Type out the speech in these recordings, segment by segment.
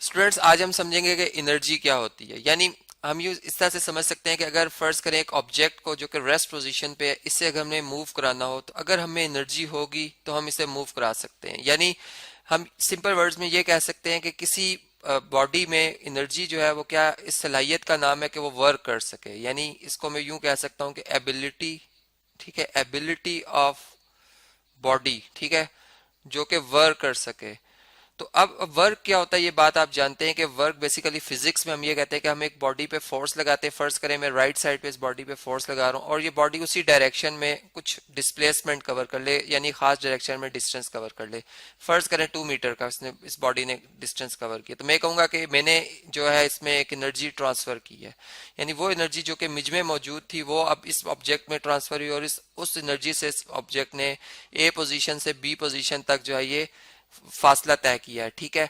Students, आज हम समझेंगे कि एनर्जी क्या होती है। यानी हम यूज इस तरह से समझ सकते हैं कि अगर फर्ज करें एक ऑब्जेक्ट को जो कि रेस्ट पोजीशन पे है, इससे अगर हमें मूव कराना हो तो अगर हमें एनर्जी होगी तो हम इसे मूव करा सकते हैं। यानी हम सिंपल वर्ड्स में ये कह सकते हैं कि किसी बॉडी में एनर्जी जो है वो क्या, इस सलाहियत का नाम है कि वो वर्क कर सके। यानी इसको मैं यूं कह सकता हूं कि एबिलिटी, ठीक है, एबिलिटी ऑफ बॉडी, ठीक है, जो कि वर्क कर सके। तो अब वर्क क्या होता है ये बात आप जानते हैं कि वर्क बेसिकली फिजिक्स में हम ये कहते हैं कि हम एक बॉडी पे फोर्स लगाते हैं। फर्ज करें मैं राइट साइड पे इस बॉडी पे फोर्स लगा रहा हूँ और ये बॉडी उसी डायरेक्शन में कुछ डिस्प्लेसमेंट कवर कर ले, यानी खास डायरेक्शन में डिस्टेंस कवर कर ले। फर्ज करें 2 मीटर का इसने, इस बॉडी ने डिस्टेंस कवर किया, तो मैं कहूंगा कि मैंने जो है इसमें एक एनर्जी ट्रांसफर की है। यानी वो एनर्जी जो कि मुझ में मौजूद थी वो अब इस ऑब्जेक्ट में ट्रांसफर हुई और इस उस एनर्जी से इस ऑब्जेक्ट ने ए पोजीशन से बी पोजीशन तक जो है ये फासला तय किया है, ठीक है।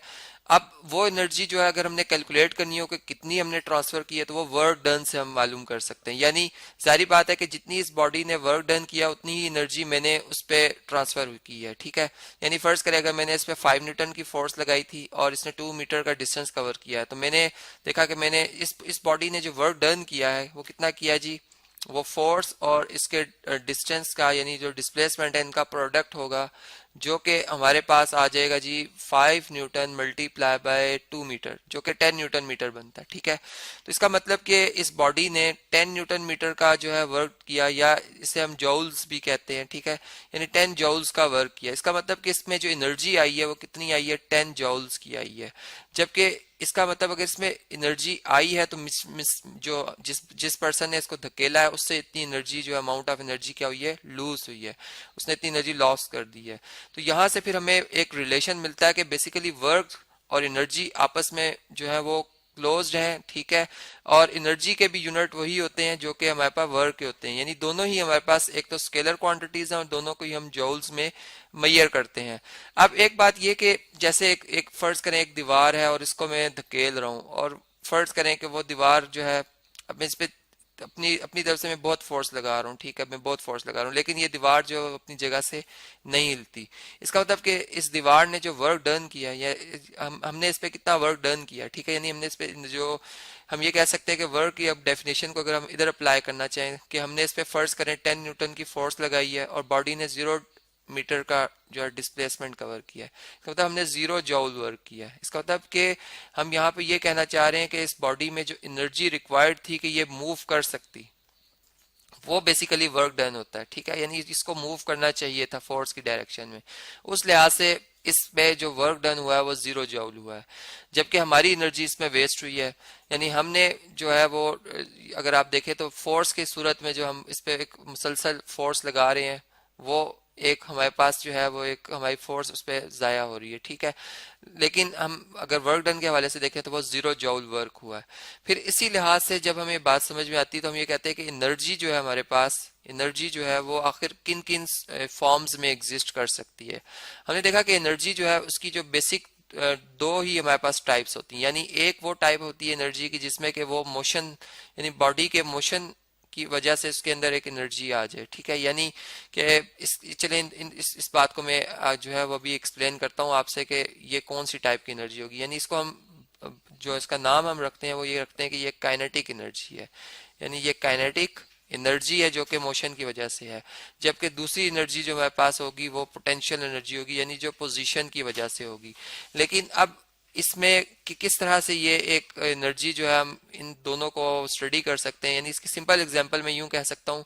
अब वो एनर्जी जो है अगर हमने कैलकुलेट करनी हो कि कितनी हमने ट्रांसफर की है तो वो वर्क डन से हम मालूम कर सकते हैं। यानी सारी बात है कि जितनी इस बॉडी ने वर्क डन किया उतनी ही एनर्जी मैंने उस पर ट्रांसफर की है, ठीक है। यानी फर्ज करें अगर मैंने इस पे 5 न्यूटन की फोर्स लगाई थी और इसने 2 मीटर का डिस्टेंस कवर किया है, तो मैंने देखा कि मैंने इस बॉडी ने जो वर्क डन किया है वो कितना किया जी, वो फोर्स और इसके डिस्टेंस का यानी जो डिस्प्लेसमेंट है इनका प्रोडक्ट होगा, जो कि हमारे पास आ जाएगा जी 5 न्यूटन मल्टीप्लाई बाय 2 मीटर, जो कि 10 न्यूटन मीटर बनता है, ठीक है। तो इसका मतलब कि इस बॉडी ने 10 न्यूटन मीटर का जो है वर्क किया, या इसे हम जॉउल्स भी कहते हैं, ठीक है। यानी 10 जॉउल्स का वर्क किया। इसका मतलब कि इसमें जो एनर्जी आई है वो कितनी आई है, 10 जॉउल्स की आई है। जबकि इसका मतलब अगर इसमें एनर्जी आई है तो जो जिस पर्सन ने इसको धकेला है उससे इतनी एनर्जी जो अमाउंट ऑफ एनर्जी क्या हुई है, लूज हुई है, उसने इतनी एनर्जी लॉस कर दी है। तो यहाँ से फिर हमें एक रिलेशन मिलता है कि बेसिकली वर्क और एनर्जी आपस में जो है वो क्लोज्ड है, ठीक है। और एनर्जी के भी यूनिट वही होते हैं जो कि हमारे पास वर्क के होते हैं। यानी दोनों ही हमारे पास एक तो स्केलर क्वांटिटीज हैं और दोनों को ही हम जॉउल्स में मैयर करते हैं। अब एक बात ये कि जैसे एक फर्ज करें एक दीवार है और इसको मैं धकेल रहा हूँ, और फर्ज करें कि वो दीवार जो है, अब मैं इस पे अपनी अपनी तरफ से मैं बहुत फोर्स लगा रहा हूँ, ठीक है, मैं बहुत फोर्स लगा रहा हूँ, लेकिन ये दीवार जो अपनी जगह से नहीं हिलती। इसका मतलब कि इस दीवार ने जो वर्क डन किया या हमने इस पे कितना वर्क डन किया, ठीक है। यानी हमने इस पे जो हम ये कह सकते हैं कि वर्क की अब डेफिनेशन को अगर हम इधर अप्लाई करना चाहें कि हमने इस पे फर्ज करें 10 न्यूटन की फोर्स लगाई है और बॉडी ने 0 मीटर का जो है डिस्प्लेसमेंट कवर किया है, इसका मतलब हमने 0 जॉउल वर्क किया है। इसका मतलब कि हम यहाँ पे ये कहना चाह रहे हैं कि इस बॉडी में जो एनर्जी रिक्वायर्ड थी कि ये मूव कर सकती, वो बेसिकली वर्क डन होता है, ठीक है। यानी इसको मूव करना चाहिए था फोर्स की डायरेक्शन में, उस लिहाज से इसमें जो वर्क डन हुआ है वो 0 जॉउल हुआ है, जबकि हमारी एनर्जी इसमें वेस्ट हुई है। यानी हमने जो है वो अगर आप देखें तो फोर्स की सूरत में जो हम इस पे एक मुसलसल फोर्स लगा रहे हैं, वो एक हमारे पास जो है वो एक हमारी फोर्स उस पर ज़ाया हो रही है, ठीक है। लेकिन हम अगर वर्क डन के हवाले से देखें तो वो 0 जॉउल वर्क हुआ है। फिर इसी लिहाज से जब हमें बात समझ में आती है तो हम ये कहते हैं कि एनर्जी जो है हमारे पास, एनर्जी जो है वो आखिर किन किन फॉर्म्स में एग्जिस्ट कर सकती है। हमने देखा कि एनर्जी जो है उसकी जो बेसिक दो ही हमारे पास टाइप्स होती हैं। यानी एक वो टाइप होती है एनर्जी की जिसमें कि वो मोशन, यानी बॉडी के मोशन की वजह से उसके अंदर एक एनर्जी आ जाए, ठीक है। यानी कि चले इस बात को मैं जो है वो भी एक्सप्लेन करता हूँ आपसे कि ये कौन सी टाइप की एनर्जी होगी। यानी इसको हम जो इसका नाम हम रखते हैं वो ये रखते हैं कि ये काइनेटिक एनर्जी है। यानी ये काइनेटिक एनर्जी है जो कि मोशन की वजह से है। जबकि दूसरी एनर्जी जो हमारे पास होगी वो पोटेंशियल एनर्जी होगी, यानी जो पोजीशन की वजह से होगी। लेकिन अब इसमें कि किस तरह से ये एक एनर्जी जो है हम इन दोनों को स्टडी कर सकते हैं। यानी इसकी सिंपल एग्जांपल मैं यूं कह सकता हूं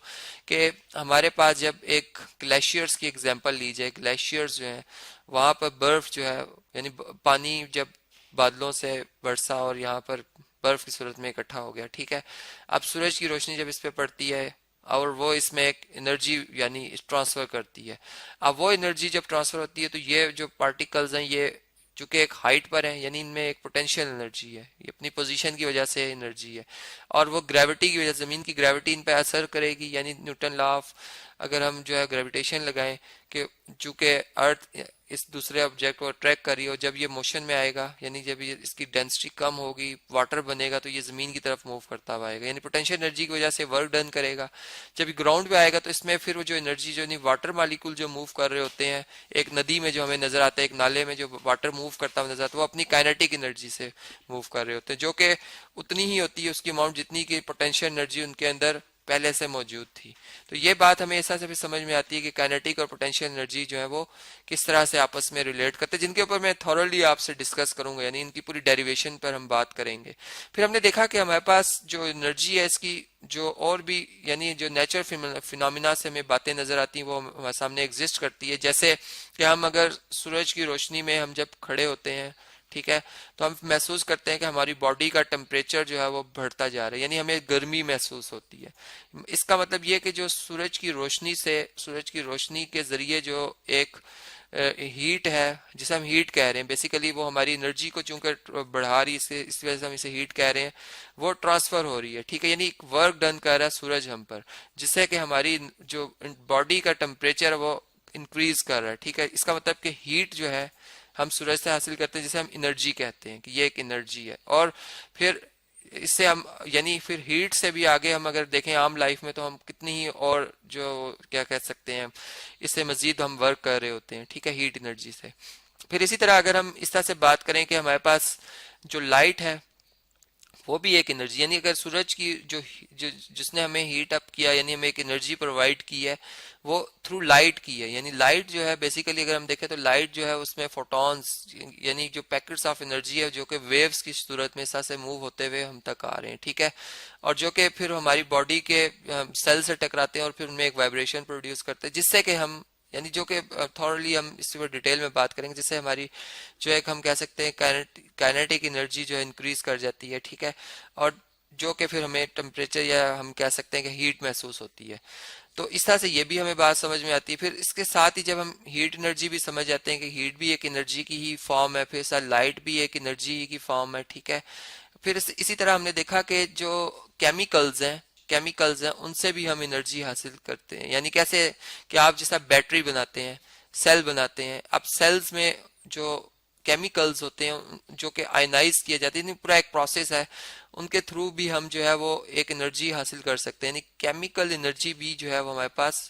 कि हमारे पास जब एक ग्लेशियर्स की एग्जांपल ली जाए, ग्लेशियर्स जो है वहां पर बर्फ जो है, यानी पानी जब बादलों से बरसा और यहाँ पर बर्फ की सूरत में इकट्ठा हो गया, ठीक है। अब सूरज की रोशनी जब इस पे पड़ती है और वो इसमें एक एनर्जी यानी ट्रांसफर करती है। अब वो एनर्जी जब ट्रांसफर होती है तो ये जो पार्टिकल्स हैं ये चूंकि एक हाइट पर है, यानी इनमें एक पोटेंशियल एनर्जी है, ये अपनी पोजीशन की वजह से एनर्जी है, और वो ग्रेविटी की वजह, जमीन की ग्रेविटी इन पे असर करेगी, यानी न्यूटन लॉ ऑफ अगर हम जो है ग्रेविटेशन लगाएं कि चूंकि अर्थ इस दूसरे ऑब्जेक्ट को अट्रैक्ट कर रही हो, जब ये मोशन में आएगा यानी जब ये इसकी डेंसिटी कम होगी, वाटर बनेगा, तो ये जमीन की तरफ मूव करता हुआ आएगा, यानी पोटेंशियल एनर्जी की वजह से वर्क डन करेगा। जब ग्राउंड पे आएगा तो इसमें फिर वो जो एनर्जी जो नहीं वाटर मालिक्यूल जो मूव कर रहे होते हैं, एक नदी में जो हमें नजर आता है, एक नाले में जो वाटर मूव करता हुआ नजर आता है, वो अपनी काइनेटिक एनर्जी से मूव कर रहे होते हैं, जो कि उतनी ही होती है उसकी अमाउंट जितनी की पोटेंशियल एनर्जी उनके अंदर पहले से मौजूद थी। तो ये बात हमें ऐसा से भी समझ में आती है कि काइनेटिक और पोटेंशियल एनर्जी जो है वो किस तरह से आपस में रिलेट करते हैं, जिनके ऊपर मैं थॉरली आपसे डिस्कस करूंगा, यानी इनकी पूरी डेरिवेशन पर हम बात करेंगे। फिर हमने देखा कि हमारे पास जो एनर्जी है इसकी जो और भी यानी जो नेचुरल फिनोमिना से हमें बातें नजर आती हैं वो हमारे सामने एग्जिस्ट करती है। जैसे कि हम अगर सूरज की रोशनी में हम जब खड़े होते हैं, ठीक है, तो हम महसूस करते हैं कि हमारी बॉडी का टेम्परेचर जो है वो बढ़ता जा रहा है, यानी हमें गर्मी महसूस होती है। इसका मतलब ये कि जो सूरज की रोशनी से, सूरज की रोशनी के जरिए जो एक हीट है जिसे हम हीट कह रहे हैं, बेसिकली वो हमारी एनर्जी को चूंकि बढ़ा रही है, इस वजह से हम इसे हीट कह रहे हैं, वो ट्रांसफर हो रही है, ठीक है, यानी एक वर्क डन कर रहा है सूरज हम पर, जिससे कि हमारी जो बॉडी का टेम्परेचर है वो इंक्रीज कर रहा है, ठीक है। इसका मतलब कि हीट जो है हम सूरज से हासिल करते हैं, जिसे हम एनर्जी कहते हैं कि ये एक एनर्जी है। और फिर इससे हम यानी फिर हीट से भी आगे हम अगर देखें आम लाइफ में, तो हम कितनी ही और जो क्या कह सकते हैं, इससे मजीद हम वर्क कर रहे होते हैं, ठीक है, हीट एनर्जी से। फिर इसी तरह अगर हम इस तरह से बात करें कि हमारे पास जो लाइट है वो भी एक एनर्जी, यानी अगर सूरज की जो जिसने हमें हीट अप किया, यानी हमें एक एनर्जी प्रोवाइड की है, वो थ्रू लाइट की है। यानी लाइट जो है बेसिकली अगर हम देखें तो लाइट जो है उसमें फोटॉन्स यानी जो पैकेट्स ऑफ एनर्जी है जो कि वेव्स की सूरत में ऐसा से मूव होते हुए हम तक आ रहे हैं, ठीक है, और जो कि फिर हमारी बॉडी के सेल से टकराते हैं और फिर उनमें एक वाइब्रेशन प्रोड्यूस करते हैं, जिससे कि हम यानी जो कि थॉरली हम इसके ऊपर डिटेल में बात करेंगे, जिससे हमारी जो एक हम कह सकते हैं काइनेटिक एनर्जी जो है इंक्रीज कर जाती है, ठीक है, और जो कि फिर हमें टेम्परेचर या हम कह सकते हैं कि हीट महसूस होती है। तो इस तरह से ये भी हमें बात समझ में आती है। फिर इसके साथ ही जब हम हीट एनर्जी भी समझ जाते हैं कि हीट भी एक एनर्जी की ही फॉर्म है, फिर साथ लाइट भी एक एनर्जी की फॉर्म है, ठीक है। फिर इसी तरह हमने देखा कि जो केमिकल्स हैं उनसे भी हम एनर्जी हासिल करते हैं। यानी कैसे कि आप जैसा बैटरी बनाते हैं, सेल बनाते हैं, अब सेल्स में जो केमिकल्स होते हैं जो कि आयनाइज किए जाते हैं, पूरा एक प्रोसेस है, उनके थ्रू भी हम जो है वो एक एनर्जी हासिल कर सकते हैं। यानी केमिकल एनर्जी भी जो है वो हमारे पास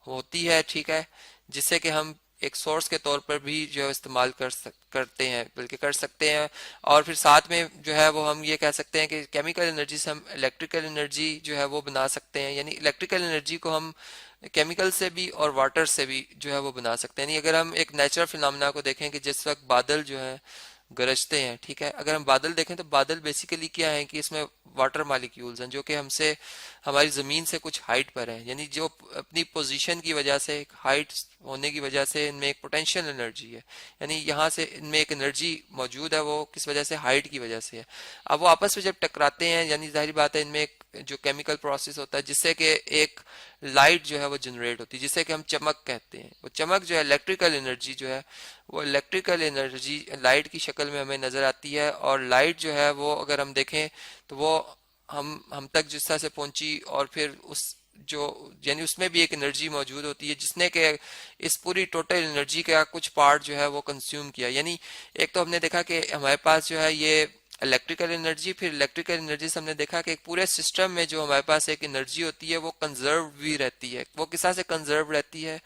होती है, ठीक है, जिससे कि हम एक सोर्स के तौर पर भी जो है इस्तेमाल करते हैं, बल्कि कर सकते हैं। और फिर साथ में जो है वो हम ये कह सकते हैं कि केमिकल एनर्जी से हम इलेक्ट्रिकल एनर्जी जो है वो बना सकते हैं। यानी इलेक्ट्रिकल एनर्जी को हम केमिकल से भी और वाटर से भी जो है वो बना सकते हैं। यानी अगर हम एक नेचुरल फिनोमेना को देखें कि जिस वक्त बादल जो है गरजते हैं, ठीक है, अगर हम बादल देखें तो बादल बेसिकली क्या है कि इसमें वाटर मालिक्यूल्स हैं जो कि हमसे हमारी जमीन से कुछ हाइट पर है, यानी जो अपनी पोजीशन की वजह से, हाइट होने की वजह से इनमें एक पोटेंशियल एनर्जी है, यानी यहाँ से इनमें एक एनर्जी मौजूद है, वो किस वजह से, हाइट की वजह से है। अब वो आपस में जब टकराते हैं, यानी जाहिर बात है इनमें एक जो केमिकल प्रोसेस होता है जिससे कि एक लाइट जो है वो जनरेट होती है, जिससे कि हम चमक कहते हैं। वो चमक जो है इलेक्ट्रिकल एनर्जी जो है, वो इलेक्ट्रिकल एनर्जी लाइट की शक्ल में हमें नजर आती है। और लाइट जो है वो अगर हम देखें तो वो हम तक जिस तरह से पहुंची, और फिर उस जो यानी उसमें भी एक एनर्जी मौजूद होती है जिसने के इस पूरी टोटल एनर्जी का कुछ पार्ट जो है वो कंज्यूम किया। यानी एक तो हमने देखा कि हमारे पास जो है ये इलेक्ट्रिकल एनर्जी, फिर इलेक्ट्रिकल एनर्जी से हमने देखा कि एक पूरे सिस्टम में जो हमारे पास एक एनर्जी होती है वो कंजर्व भी रहती है। वो किस तरह से कंजर्व रहती है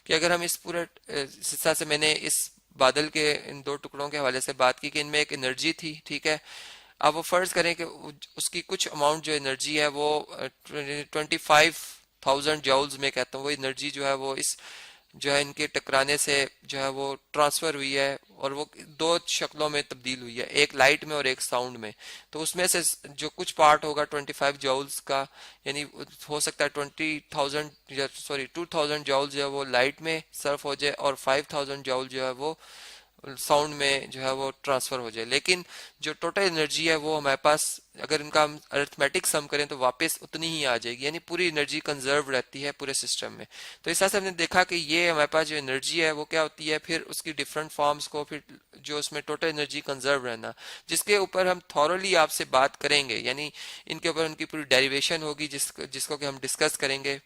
कि अगर हम इस पूरे हिस्सा से, मैंने इस बादल के इन दो टुकड़ों के हवाले से बात की कि इनमें एक एनर्जी थी, ठीक है, अब वो फर्ज करें कि उसकी कुछ अमाउंट जो एनर्जी है वो 25,000 जॉल्स में कहता हूँ, वो एनर्जी जो है वो इस जो है इनके टकराने से जो है वो ट्रांसफर हुई है, और वो दो शक्लों में तब्दील हुई है, एक लाइट में और एक साउंड में। तो उसमें से जो कुछ पार्ट होगा 25 जॉल्स का, यानी हो सकता है 2,000 जॉल जो है वो लाइट में सर्फ हो जाए और 5,000 जॉल जो है वो साउंड में जो है वो ट्रांसफर हो जाए। लेकिन जो टोटल एनर्जी है वो हमारे पास अगर इनका हम अरिथमेटिक सम करें तो वापस उतनी ही आ जाएगी, यानी पूरी एनर्जी कंजर्व रहती है पूरे सिस्टम में। तो इस तरह से हमने देखा कि ये हमारे पास जो एनर्जी है वो क्या होती है, फिर उसकी डिफरेंट फॉर्म्स को, फिर जो उसमें टोटल एनर्जी कंजर्व रहना, जिसके ऊपर हम थॉरली आपसे बात करेंगे, यानी इनके ऊपर उनकी पूरी डेरिवेशन होगी जिसको कि हम डिस्कस करेंगे